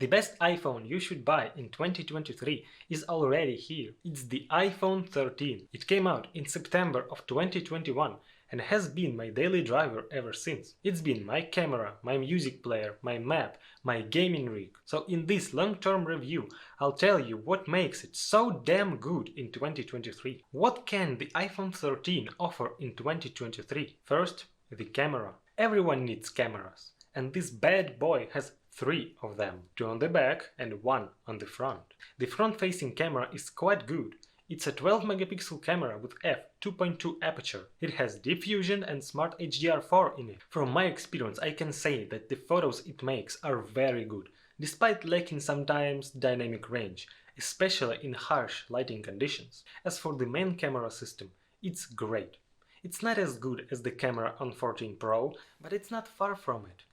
The best iPhone you should buy in 2023 is already here. It's the iPhone 13. It came out in September of 2021 and has been my daily driver ever since. It's been my camera, my music player, my map, my gaming rig. So in this long-term review, I'll tell you what makes it so damn good in 2023. What can the iPhone 13 offer in 2023? First, the camera. Everyone needs cameras, and this bad boy has 3 of them, 2 on the back and 1 on the front. The front-facing camera is quite good. It's a 12 megapixel camera with f2.2 aperture. It has deep fusion and smart HDR4 in it. From my experience, I can say that the photos it makes are very good, despite lacking sometimes dynamic range, especially in harsh lighting conditions. As for the main camera system, it's great. It's not as good as the camera on 14 Pro, but it's not far from it.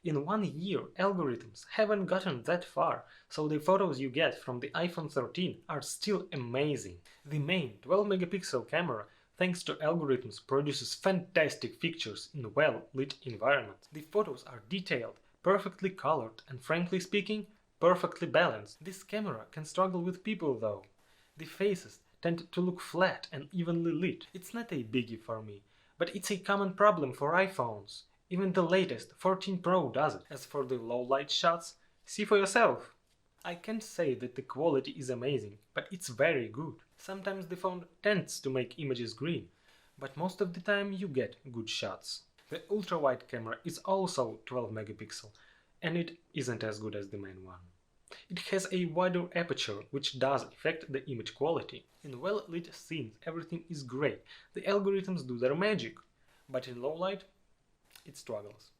In 1 year, algorithms haven't gotten that far, so the photos you get from the iPhone 13 are still amazing. The main 12 megapixel camera, thanks to algorithms, produces fantastic pictures in well-lit environments. The photos are detailed, perfectly colored and, frankly speaking, perfectly balanced. This camera can struggle with people though. The faces tend to look flat and evenly lit. It's not a biggie for me, but it's a common problem for iPhones. Even the latest 14 Pro does it. As for the low-light shots, see for yourself. I can't say that the quality is amazing, but it's very good. Sometimes the phone tends to make images green, but most of the time you get good shots. The ultra-wide camera is also 12 megapixel, and it isn't as good as the main one. It has a wider aperture, which does affect the image quality. In well-lit scenes everything is great, the algorithms do their magic, but in low light it struggles.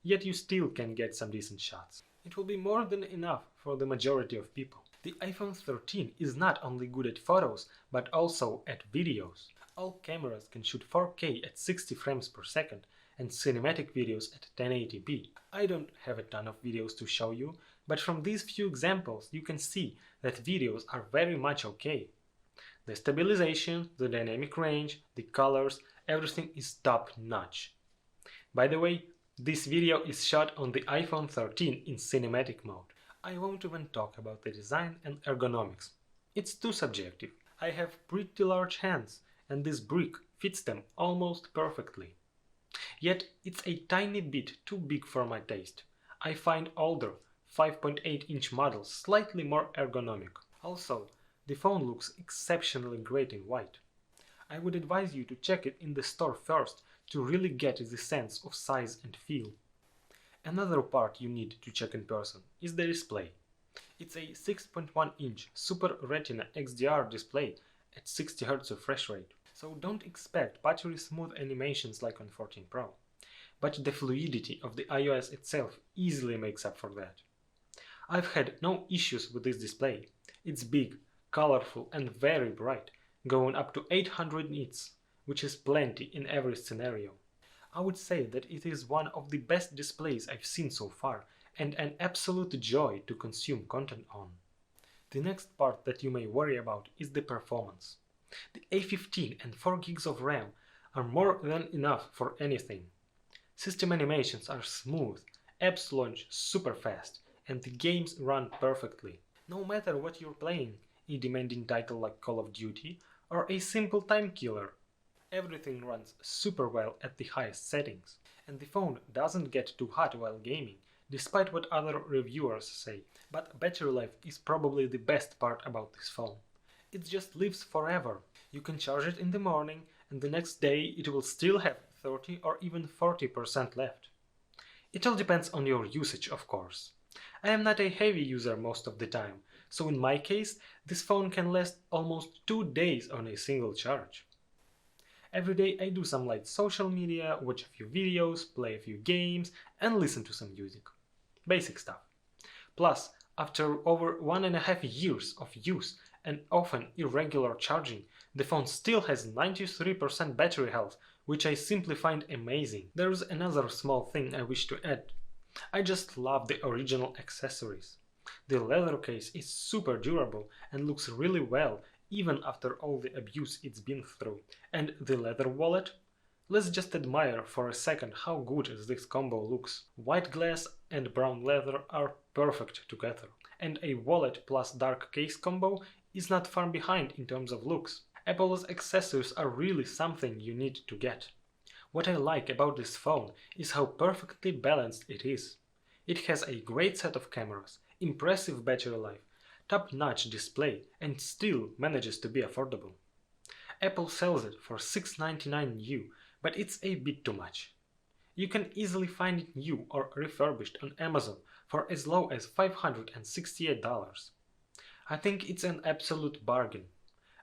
Yet you still can get some decent shots. It will be more than enough for the majority of people. The iPhone 13 is not only good at photos, but also at videos. All cameras can shoot 4K at 60 frames per second and cinematic videos at 1080p. I don't have a ton of videos to show you, but from these few examples you can see that videos are very much okay. The stabilization, the dynamic range, the colors, everything is top-notch. By the way, this video is shot on the iPhone 13 in cinematic mode. I won't even talk about the design and ergonomics. It's too subjective. I have pretty large hands, and this brick fits them almost perfectly. Yet it's a tiny bit too big for my taste. I find older 5.8-inch models slightly more ergonomic. Also, the phone looks exceptionally great in white. I would advise you to check it in the store first to really get the sense of size and feel. Another part you need to check in person is the display. It's a 6.1-inch Super Retina XDR display at 60 Hz refresh rate, so don't expect buttery smooth animations like on 14 Pro. But the fluidity of the iOS itself easily makes up for that. I've had no issues with this display. It's big, colorful and very bright, going up to 800 nits, which is plenty in every scenario. I would say that it is one of the best displays I've seen so far and an absolute joy to consume content on. The next part that you may worry about is the performance. The A15 and 4 gigs of RAM are more than enough for anything. System animations are smooth, apps launch super fast, and the games run perfectly. No matter what you're playing, a demanding title like Call of Duty or a simple time killer, everything runs super well at the highest settings, and the phone doesn't get too hot while gaming, despite what other reviewers say. But battery life is probably the best part about this phone. It just lives forever. You can charge it in the morning and the next day it will still have 30 or even 40% left. It all depends on your usage, of course. I am not a heavy user most of the time, so in my case this phone can last almost 2 days on a single charge. Every day I do some light social media, watch a few videos, play a few games and listen to some music. Basic stuff. Plus, after over 1.5 years of use and often irregular charging, the phone still has 93% battery health, which I simply find amazing. There's another small thing I wish to add. I just love the original accessories. The leather case is super durable and looks really well even after all the abuse it's been through. And the leather wallet? Let's just admire for a second how good this combo looks. White glass and brown leather are perfect together, and a wallet plus dark case combo is not far behind in terms of looks. Apple's accessories are really something you need to get. What I like about this phone is how perfectly balanced it is. It has a great set of cameras, impressive battery life, top-notch display, and still manages to be affordable. Apple sells it for $699 new, but it's a bit too much. You can easily find it new or refurbished on Amazon for as low as $568. I think it's an absolute bargain.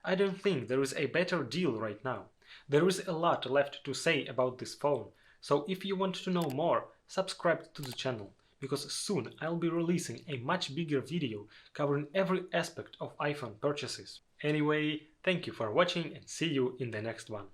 I don't think there is a better deal right now. There is a lot left to say about this phone, so if you want to know more, subscribe to the channel, because soon I'll be releasing a much bigger video covering every aspect of iPhone purchases. Anyway, thank you for watching and see you in the next one.